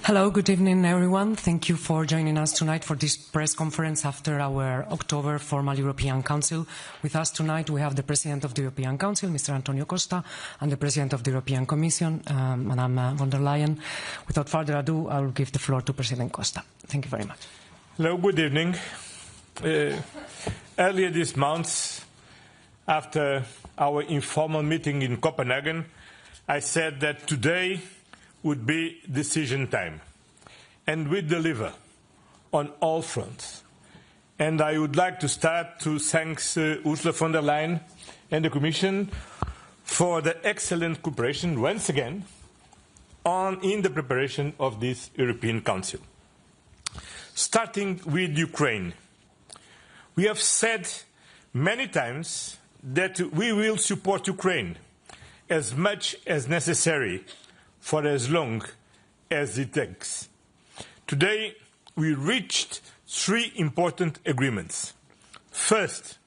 Hello, good evening, everyone. Thank you for joining us tonight for this press conference after our October formal European Council. With us tonight, we have the President of the European Council, Mr. Antonio Costa, and the President of the European Commission, Madame von der Leyen. Without further ado, I will give the floor to President Costa. Thank you very much. Hello, good evening. Earlier this month, after our informal meeting in Copenhagen, I said that today would be decision time, and we deliver on all fronts. And I would like to start to thank Ursula von der Leyen and the Commission for the excellent cooperation once again in the preparation of this European Council. Starting with Ukraine, we have said many times that we will support Ukraine as much as necessary for as long as it takes. Today, we reached three important agreements. First,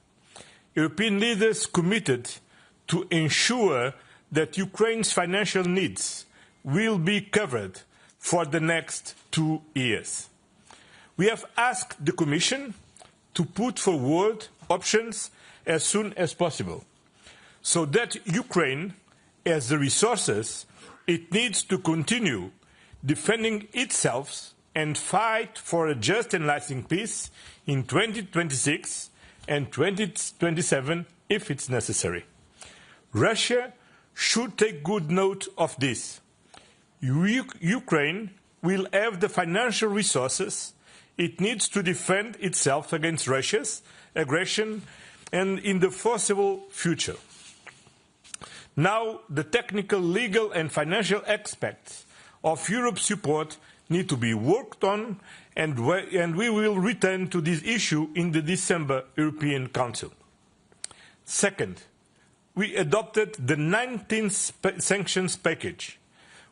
European leaders committed to ensure that Ukraine's financial needs will be covered for the next 2 years. We have asked the Commission to put forward options as soon as possible, so that Ukraine has the resources it needs to continue defending itself and fight for a just and lasting peace in 2026 and 2027 if it's necessary. Russia should take good note of this. Ukraine will have the financial resources it needs to defend itself against Russia's aggression and in the foreseeable future. Now, the technical, legal and financial aspects of Europe's support need to be worked on, and we will return to this issue in the December European Council. Second, we adopted the 19th sanctions package,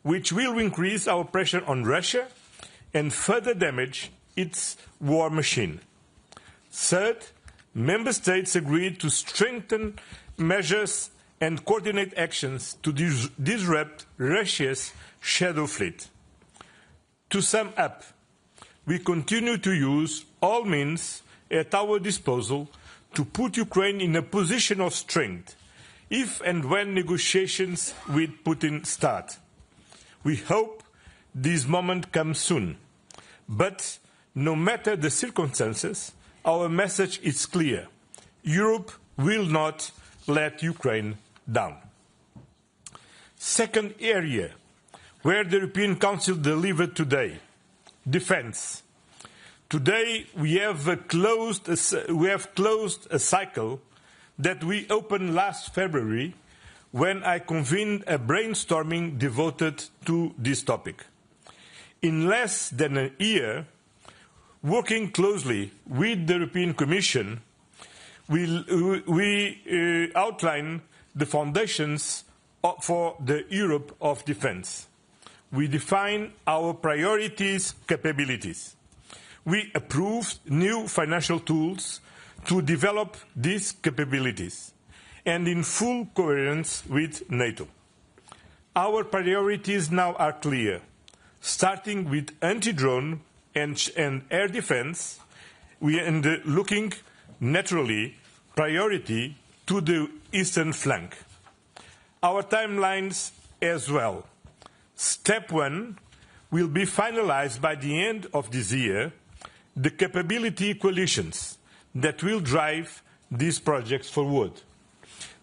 which will increase our pressure on Russia and further damage its war machine. Third, Member States agreed to strengthen measures and coordinate actions to disrupt Russia's shadow fleet. To sum up, we continue to use all means at our disposal to put Ukraine in a position of strength if and when negotiations with Putin start. We hope this moment comes soon, but no matter the circumstances, our message is clear. Europe will not let Ukraine down. Second area where the European Council delivered today, defence. Today we have closed a cycle that we opened last February when I convened a brainstorming devoted to this topic. In less than a year, working closely with the European Commission, we outline the foundations for the Europe of defence. We define our priorities, capabilities. We approved new financial tools to develop these capabilities, and in full coherence with NATO. Our priorities now are clear, starting with anti-drone and air defence, and looking naturally priority to the eastern flank. Our timelines as well. Step 1 will be finalized by the end of this year, the capability coalitions that will drive these projects forward.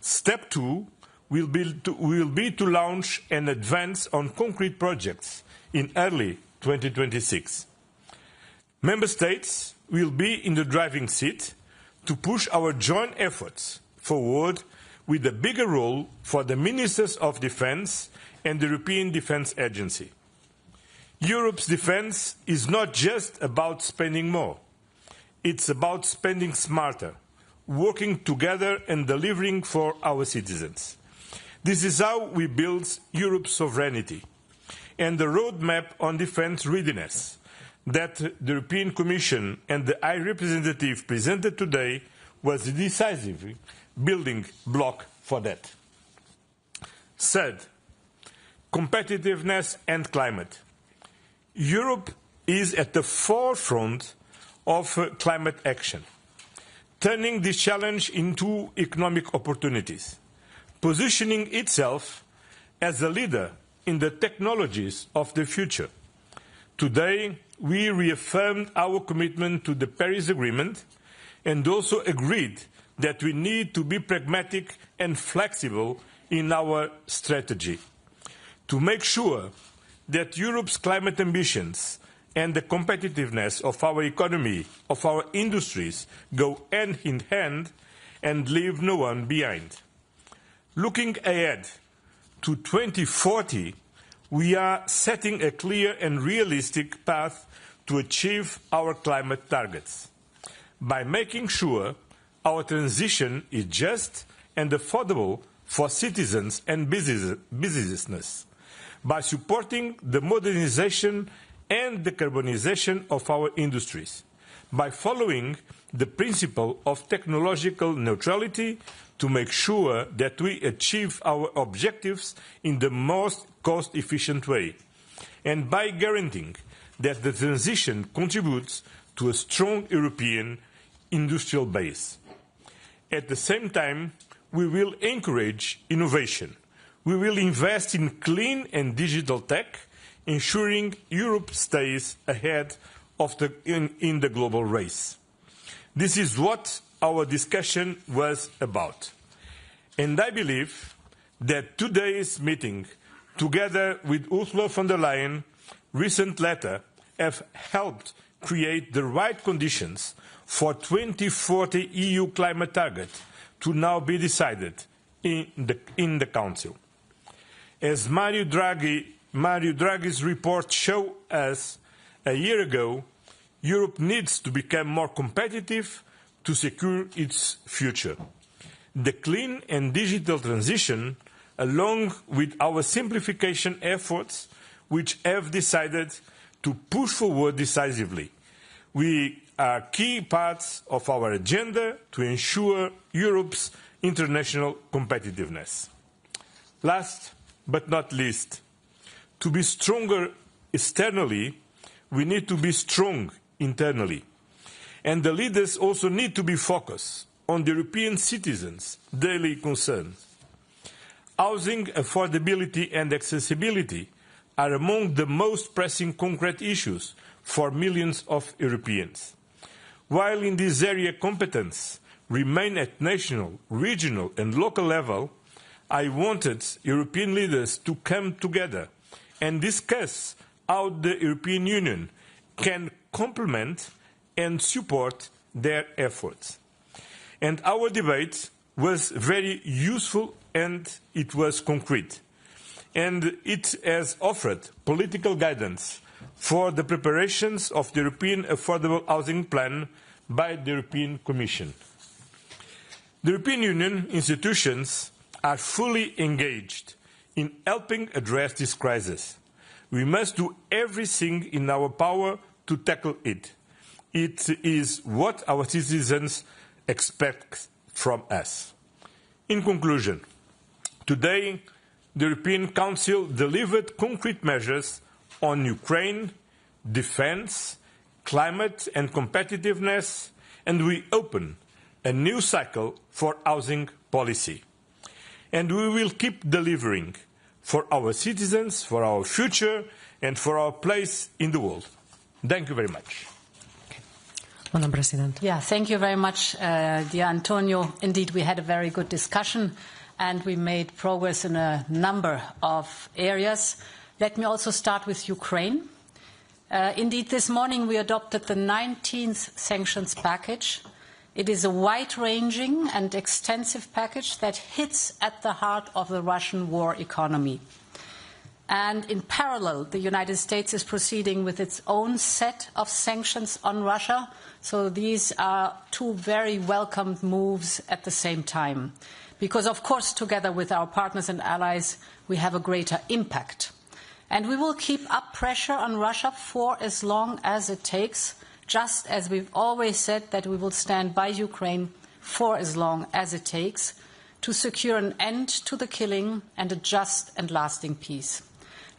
Step 2 will be to launch and advance on concrete projects in early 2026. Member States will be in the driving seat to push our joint efforts forward with a bigger role for the Ministers of Defence and the European Defence Agency. Europe's defence is not just about spending more. It's about spending smarter, working together and delivering for our citizens. This is how we build Europe's sovereignty and the roadmap on defence readiness that the European Commission and the High Representative presented today was a decisive building block for that. Third, competitiveness and climate. Europe is at the forefront of climate action, turning this challenge into economic opportunities, positioning itself as a leader in the technologies of the future. Today, we reaffirmed our commitment to the Paris Agreement and also agreed that we need to be pragmatic and flexible in our strategy to make sure that Europe's climate ambitions and the competitiveness of our economy, of our industries, go hand in hand and leave no one behind. Looking ahead to 2040, we are setting a clear and realistic path to achieve our climate targets by making sure our transition is just and affordable for citizens and businesses, by supporting the modernization and decarbonization of our industries, by following the principle of technological neutrality to make sure that we achieve our objectives in the most cost-efficient way, and by guaranteeing that the transition contributes to a strong European industrial base. At the same time, we will encourage innovation. We will invest in clean and digital tech, ensuring Europe stays ahead of in the global race. This is what our discussion was about. And I believe that today's meeting, together with Ursula von der Leyen's recent letter, have helped create the right conditions for 2040 EU climate target to now be decided in the Council. As Mario Draghi's report showed us a year ago, Europe needs to become more competitive to secure its future. The clean and digital transition, along with our simplification efforts, which have decided to push forward decisively, we are key parts of our agenda to ensure Europe's international competitiveness. Last but not least, to be stronger externally, we need to be strong internally. And the leaders also need to be focused on the European citizens' daily concerns. Housing affordability and accessibility are among the most pressing concrete issues for millions of Europeans. While in this area competence remain at national, regional and local level, I wanted European leaders to come together and discuss how the European Union can complement and support their efforts. And our debate was very useful and it was concrete. And it has offered political guidance for the preparations of the European Affordable Housing Plan by the European Commission. The European Union institutions are fully engaged in helping address this crisis. We must do everything in our power to tackle it. It is what our citizens expect from us. In conclusion, today the European Council delivered concrete measures on Ukraine, defence, climate and competitiveness, and we open a new cycle for housing policy. And we will keep delivering for our citizens, for our future, and for our place in the world. Thank you very much. Madam President. Yeah, thank you very much, dear Antonio. Indeed, we had a very good discussion, and we made progress in a number of areas. Let me also start with Ukraine. Indeed, this morning we adopted the 19th sanctions package. It is a wide-ranging and extensive package that hits at the heart of the Russian war economy. And in parallel, the United States is proceeding with its own set of sanctions on Russia. So these are two very welcomed moves at the same time. Because, of course, together with our partners and allies, we have a greater impact. And we will keep up pressure on Russia for as long as it takes, just as we've always said that we will stand by Ukraine for as long as it takes to secure an end to the killing and a just and lasting peace.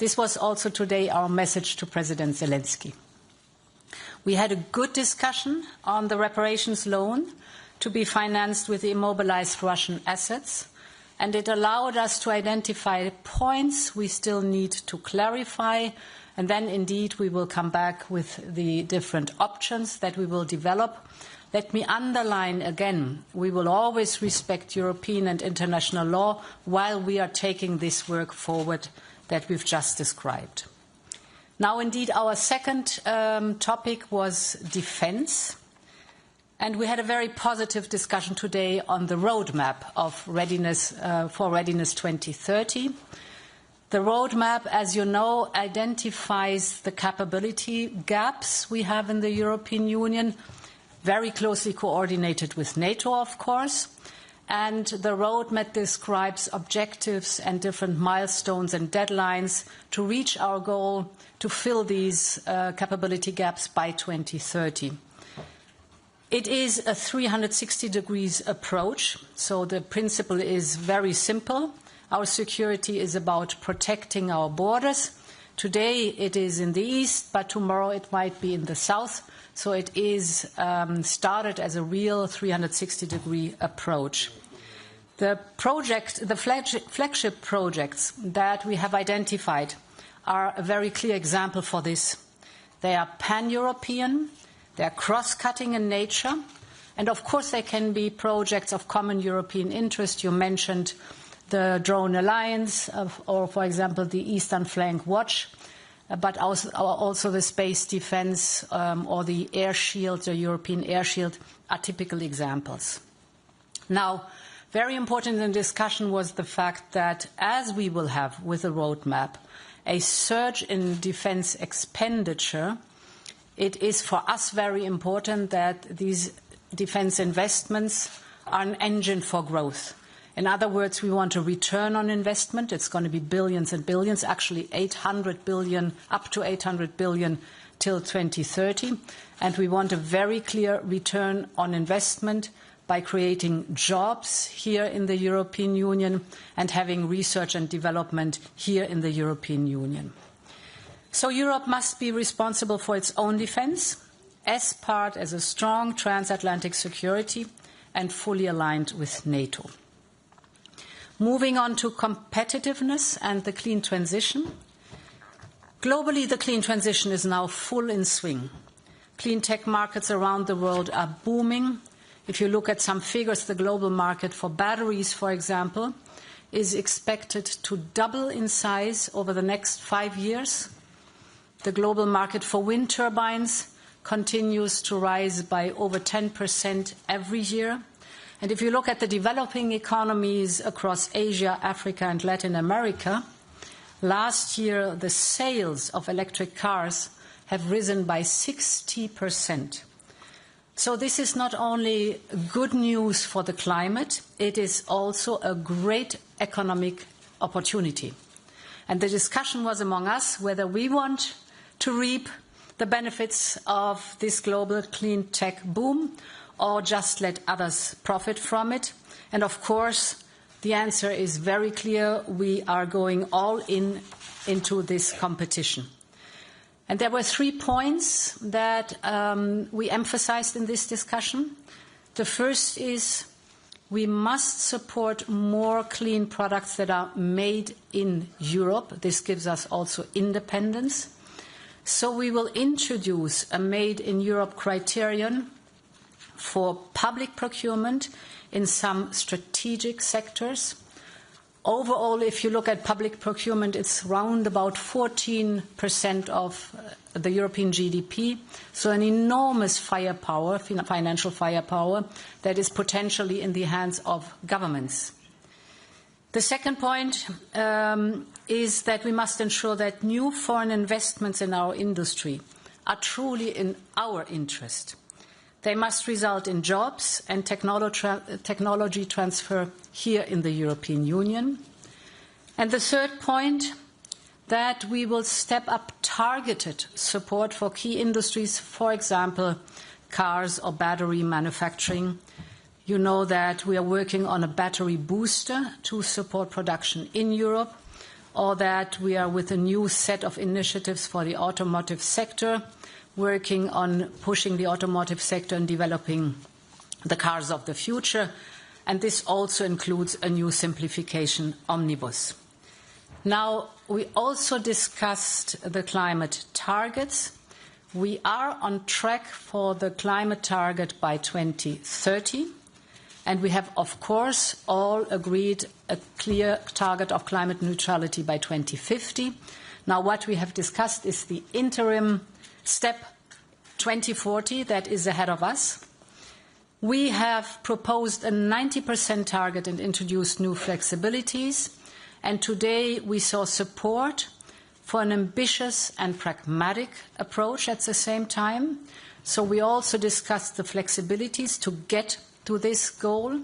This was also today our message to President Zelensky. We had a good discussion on the reparations loan to be financed with the immobilized Russian assets, and it allowed us to identify points we still need to clarify, and then indeed we will come back with the different options that we will develop. Let me underline again, we will always respect European and international law while we are taking this work forward that we've just described. Now, indeed, our second topic was defence. And we had a very positive discussion today on the roadmap of readiness for Readiness 2030. The roadmap, as you know, identifies the capability gaps we have in the European Union, very closely coordinated with NATO, of course. And the roadmap describes objectives and different milestones and deadlines to reach our goal to fill these capability gaps by 2030. It is a 360 degrees approach, so the principle is very simple. Our security is about protecting our borders. Today it is in the east, but tomorrow it might be in the south. So it is started as a real 360-degree approach. The flagship projects that we have identified are a very clear example for this. They are pan-European, they are cross-cutting in nature, and of course they can be projects of common European interest. You mentioned the Drone Alliance, or for example the Eastern Flank Watch, but also the space defence or the air shield, the European air shield, are typical examples. Now, very important in the discussion was the fact that, as we will have with the roadmap, a surge in defence expenditure, it is for us very important that these defence investments are an engine for growth. In other words, we want a return on investment. It's going to be billions and billions, actually 800 billion, up to 800 billion till 2030. And we want a very clear return on investment by creating jobs here in the European Union and having research and development here in the European Union. So Europe must be responsible for its own defence as a strong transatlantic security and fully aligned with NATO. Moving on to competitiveness and the clean transition. Globally, the clean transition is now full in swing. Clean tech markets around the world are booming. If you look at some figures, the global market for batteries, for example, is expected to double in size over the next 5 years. The global market for wind turbines continues to rise by over 10% every year. And if you look at the developing economies across Asia, Africa, and Latin America, last year the sales of electric cars have risen by 60%. So this is not only good news for the climate, it is also a great economic opportunity. And the discussion was among us whether we want to reap the benefits of this global clean tech boom or just let others profit from it. And of course, the answer is very clear. We are going all into this competition. And there were 3 points that we emphasized in this discussion. The first is we must support more clean products that are made in Europe. This gives us also independence. So we will introduce a Made in Europe criterion for public procurement in some strategic sectors. Overall, if you look at public procurement, it's round about 14% of the European GDP, so an enormous firepower, financial firepower, that is potentially in the hands of governments. The second point is that we must ensure that new foreign investments in our industry are truly in our interest. They must result in jobs and technology transfer here in the European Union. And the third point, that we will step up targeted support for key industries, for example, cars or battery manufacturing. You know that we are working on a battery booster to support production in Europe. or that we are with a new set of initiatives for the automotive sector, working on pushing the automotive sector and developing the cars of the future. And this also includes a new simplification omnibus. Now, we also discussed the climate targets. We are on track for the climate target by 2030. And we have, of course, all agreed a clear target of climate neutrality by 2050. Now, what we have discussed is the interim step 2040 that is ahead of us. We have proposed a 90% target and introduced new flexibilities. And today we saw support for an ambitious and pragmatic approach at the same time. So we also discussed the flexibilities to get to this goal,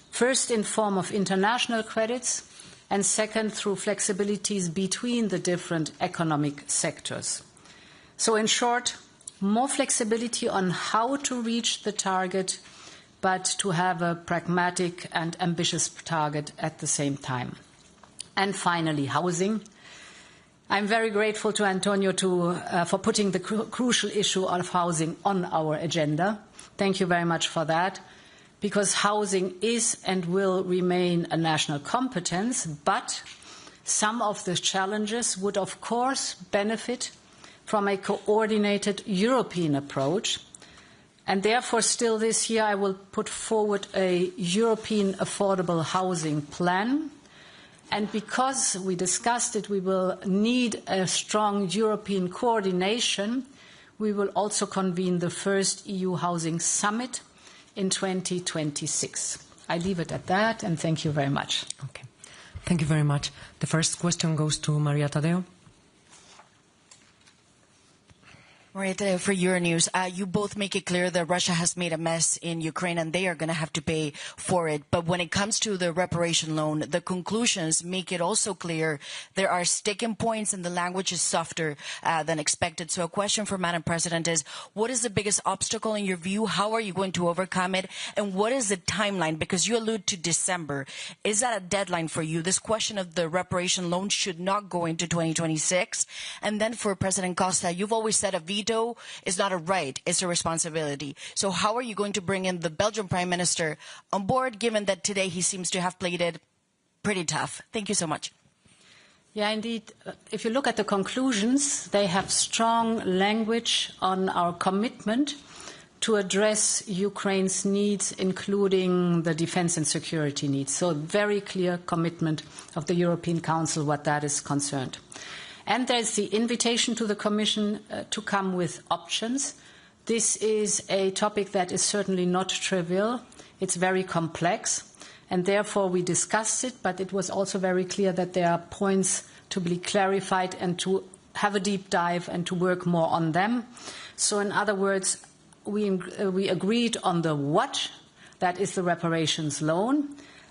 first in form of international credits, and second through flexibilities between the different economic sectors. So in short, more flexibility on how to reach the target, but to have a pragmatic and ambitious target at the same time. And finally, housing. I'm very grateful to Antonio for putting the crucial issue of housing on our agenda. Thank you very much for that, because housing is and will remain a national competence, but some of the challenges would, of course, benefit from a coordinated European approach. And therefore, still this year, I will put forward a European affordable housing plan. And because we discussed it, we will need a strong European coordination. We will also convene the first EU Housing Summit in 2026. I leave it at that, and thank you very much. Okay. Thank you very much. The first question goes to Maria Tadeo. Right, for Euronews, you both make it clear that Russia has made a mess in Ukraine and they are going to have to pay for it. But when it comes to the reparation loan, the conclusions make it also clear there are sticking points and the language is softer than expected. So a question for Madam President is, what is the biggest obstacle in your view? How are you going to overcome it? And what is the timeline? Because you allude to December. Is that a deadline for you? This question of the reparation loan should not go into 2026. And then for President Costa, you've always said a veto is not a right, it's a responsibility. So how are you going to bring in the Belgian Prime Minister on board, given that today he seems to have played it pretty tough? Thank you so much. Yeah, indeed. If you look at the conclusions, they have strong language on our commitment to address Ukraine's needs, including the defense and security needs. So a very clear commitment of the European Council what that is concerned. And there's the invitation to the Commission to come with options. This is a topic that is certainly not trivial. It's very complex. And therefore we discussed it, but it was also very clear that there are points to be clarified and to have a deep dive and to work more on them. So in other words, we agreed on the what, that is the reparations loan.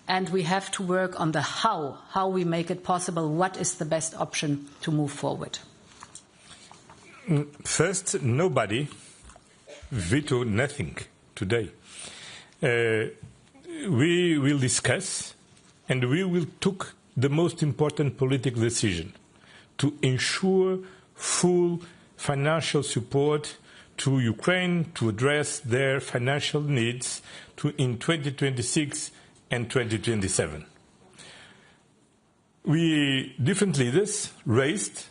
And we have to work on the how we make it possible, what is the best option to move forward. First, nobody vetoed nothing today. We will discuss and we will take the most important political decision to ensure full financial support to Ukraine to address their financial needs in 2026 and 2027. Different leaders raised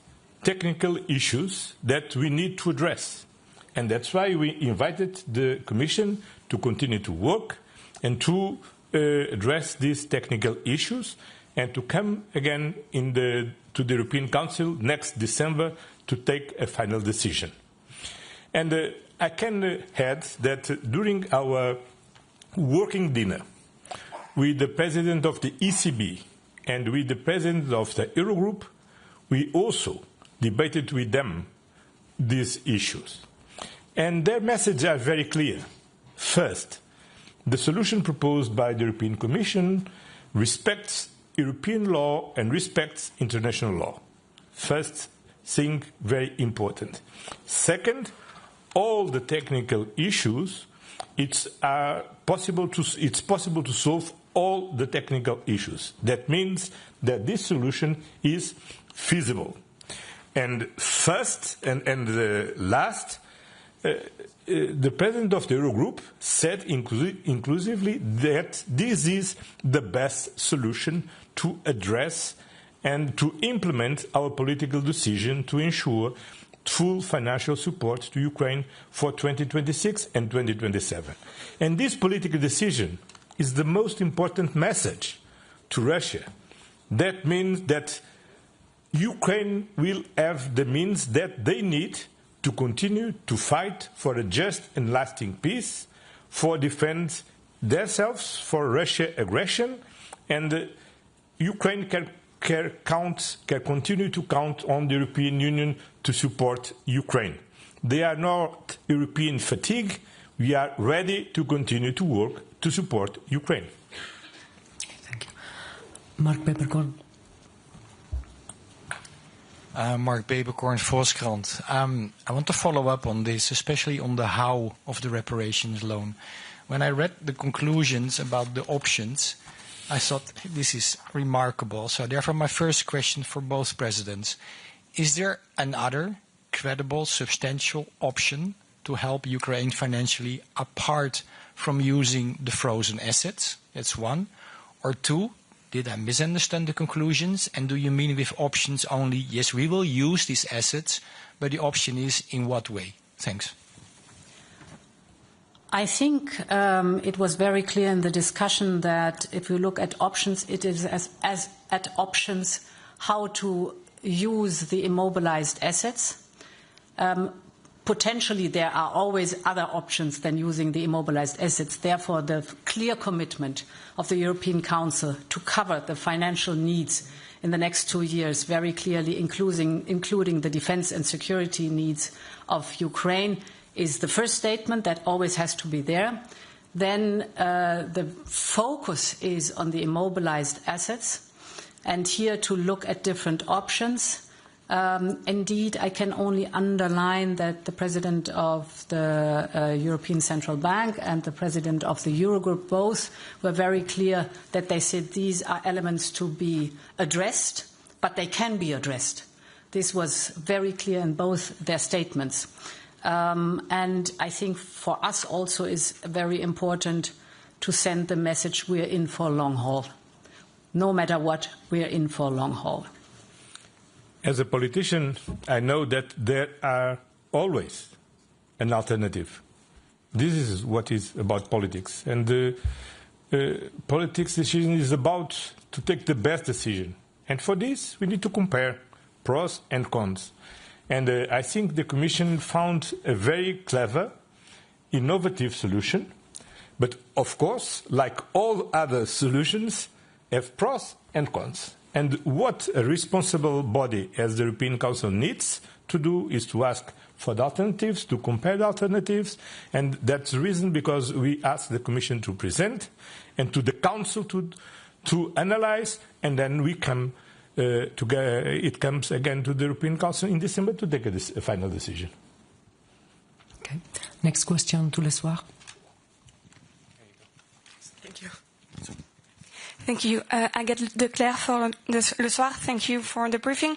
technical issues that we need to address. And that's why we invited the Commission to continue to work and to address these technical issues and to come again to the European Council next December to take a final decision. And I can add that during our working dinner with the President of the ECB and with the President of the Eurogroup, we also debated with them these issues. And their messages are very clear. First, the solution proposed by the European Commission respects European law and respects international law. First thing, very important. Second, all the technical issues, it's possible to solve all the technical issues. That means that this solution is feasible. And first and last, the president of the Eurogroup said inclusively that this is the best solution to address and to implement our political decision to ensure full financial support to Ukraine for 2026 and 2027. And this political decision is the most important message to Russia. That means that Ukraine will have the means that they need to continue to fight for a just and lasting peace, for defend themselves for Russia aggression, and Ukraine can continue to count on the European Union to support Ukraine. They are not European fatigue. We are ready to continue to work to support Ukraine. Thank you. Mark Peperkorn. Mark Peperkorn, Volkskrant. I want to follow up on this, especially on the how of the reparations loan. When I read the conclusions about the options, I thought this is remarkable. So therefore, my first question for both presidents, is there another credible, substantial option to help Ukraine financially apart from using the frozen assets? That's one. Or two, did I misunderstand the conclusions? And do you mean with options only, yes, we will use these assets, but the option is in what way? Thanks. I think it was very clear in the discussion that if you look at options, it is as at options how to use the immobilized assets. Potentially, there are always other options than using the immobilized assets. Therefore, the clear commitment of the European Council to cover the financial needs in the next 2 years, very clearly including the defense and security needs of Ukraine, is the first statement that always has to be there. Then the focus is on the immobilized assets, and here to look at different options. Indeed, I can only underline that the President of the European Central Bank and the President of the Eurogroup both were very clear that they said these are elements to be addressed, but they can be addressed. This was very clear in both their statements. And I think for us also is very important to send the message we are in for long haul. No matter what, we are in for long haul. As a politician, I know that there are always an alternative. This is what is about politics. And the politics decision is about to take the best decision. And for this, we need to compare pros and cons. And I think the Commission found a very clever, innovative solution. But of course, like all other solutions, have pros and cons. And what a responsible body as the European Council needs to do is to ask for the alternatives, to compare the alternatives. And that's the reason because we asked the Commission to present and to the Council to analyze, and then we come it comes again to the European Council in December to take a final decision. Okay. Next question to Le Soir. Thank you. Thank you. Agathe de Clercq for Le Soir. Thank you for the briefing.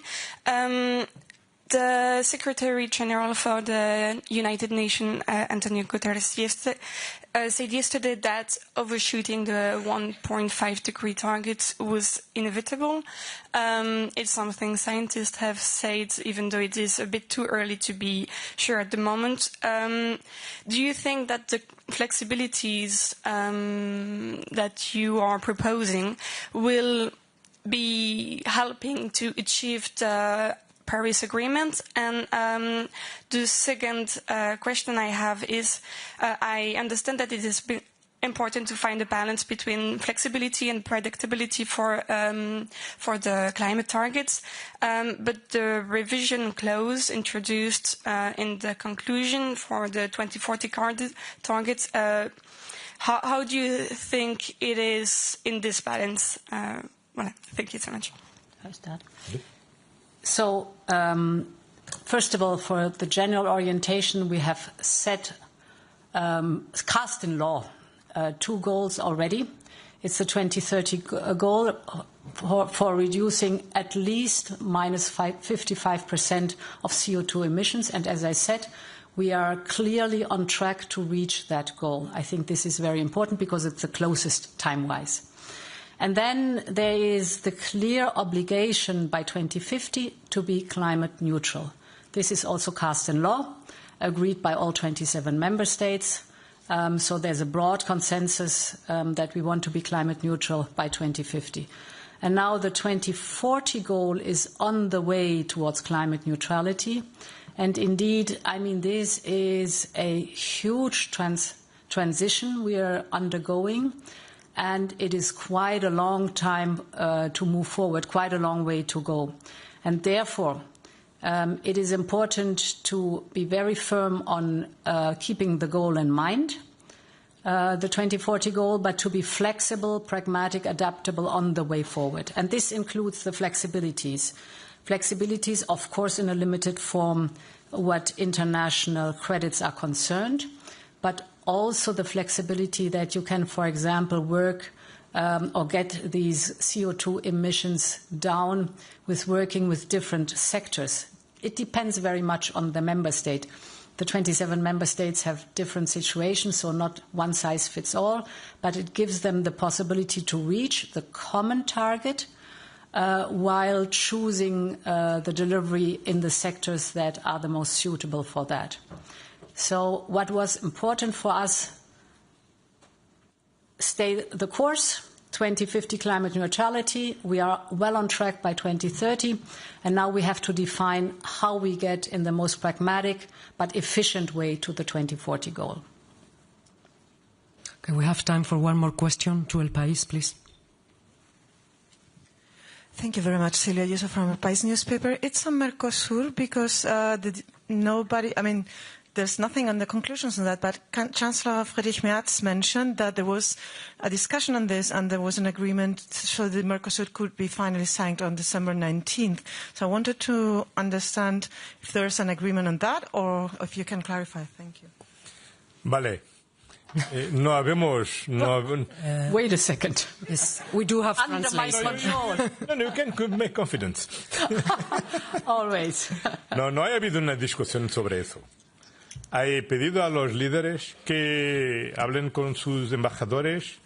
The Secretary General for the United Nations, Antonio Guterres, said yesterday that overshooting the 1.5 degree target was inevitable. It's something scientists have said, even though it is a bit too early to be sure at the moment. Do you think that the flexibilities that you are proposing will be helping to achieve the Paris Agreement? And the second question I have is, I understand that it is important to find a balance between flexibility and predictability for the climate targets, but the revision clause introduced in the conclusion for the 2040 targets, how do you think it is in this balance? Well, thank you so much. I'll start. So, first of all, for the general orientation, we have set, cast in law, 2 goals already. It's the 2030 goal for reducing at least minus 55% of CO2 emissions. And as I said, we are clearly on track to reach that goal. I think this is very important because it's the closest time-wise. And then there is the clear obligation by 2050 to be climate neutral. This is also cast in law, agreed by all 27 member states. So there's a broad consensus that we want to be climate neutral by 2050. And now the 2040 goal is on the way towards climate neutrality. And indeed, I mean, this is a huge transition we are undergoing. And it is quite a long time to move forward, quite a long way to go. And therefore, it is important to be very firm on keeping the goal in mind, the 2040 goal, but to be flexible, pragmatic, adaptable on the way forward. And this includes the flexibilities. Flexibilities, of course, in a limited form, what international credits are concerned, but also the flexibility that you can, for example, work or get these CO2 emissions down with working with different sectors. It depends very much on the member state. The 27 member states have different situations, so not one size fits all, but it gives them the possibility to reach the common target while choosing the delivery in the sectors that are the most suitable for that. So what was important for us, stay the course, 2050 climate neutrality. We are well on track by 2030, and now we have to define how we get in the most pragmatic but efficient way to the 2040 goal. Okay, we have time for one more question. To El País, please. Thank you very much, Celia Yusuf from El País newspaper. It's on Mercosur because there's nothing on the conclusions on that, but Chancellor Friedrich Merz mentioned that there was a discussion on this and there was an agreement so that Mercosur could be finally signed on December 19th. So I wanted to understand if there's an agreement on that or if you can clarify. Thank you. Vale. No habemos... Wait a second. Yes, we do have under my control. No, you can make confidence. Always. No ha habido una discusión sobre eso. He pedido a los líderes que hablen con sus embajadores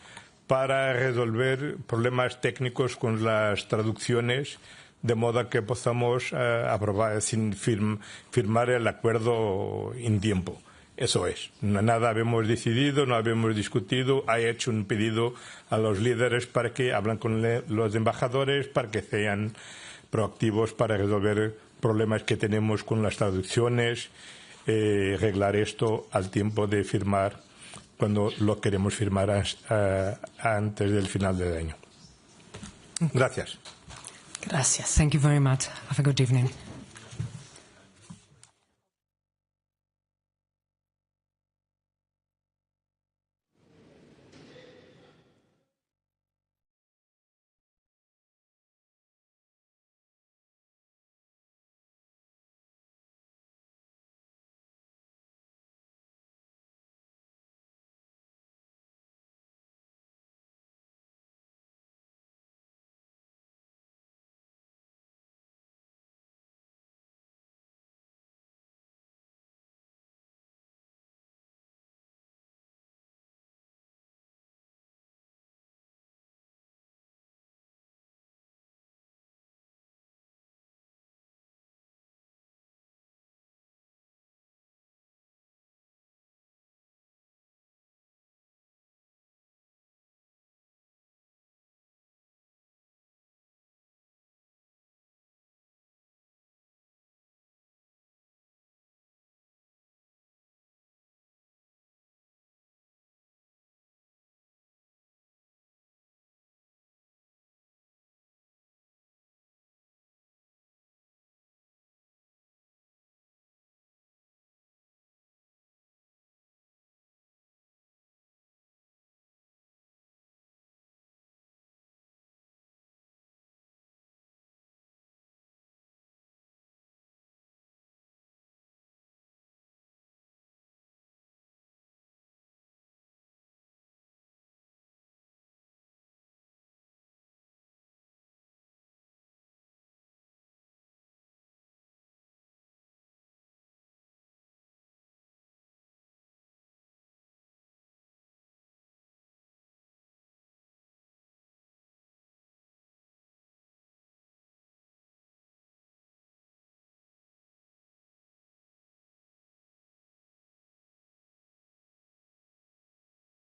para resolver problemas técnicos con las traducciones, de modo que podamos aprobar sin firmar el acuerdo en tiempo. Eso es. Nada habíamos decidido, no habíamos discutido. He hecho un pedido a los líderes para que hablen con los embajadores, para que sean proactivos para resolver problemas que tenemos con las traducciones, arreglar esto al tiempo de firmar, cuando lo queremos firmar antes del final del año. Gracias. Gracias. Thank you very much. Have a good evening.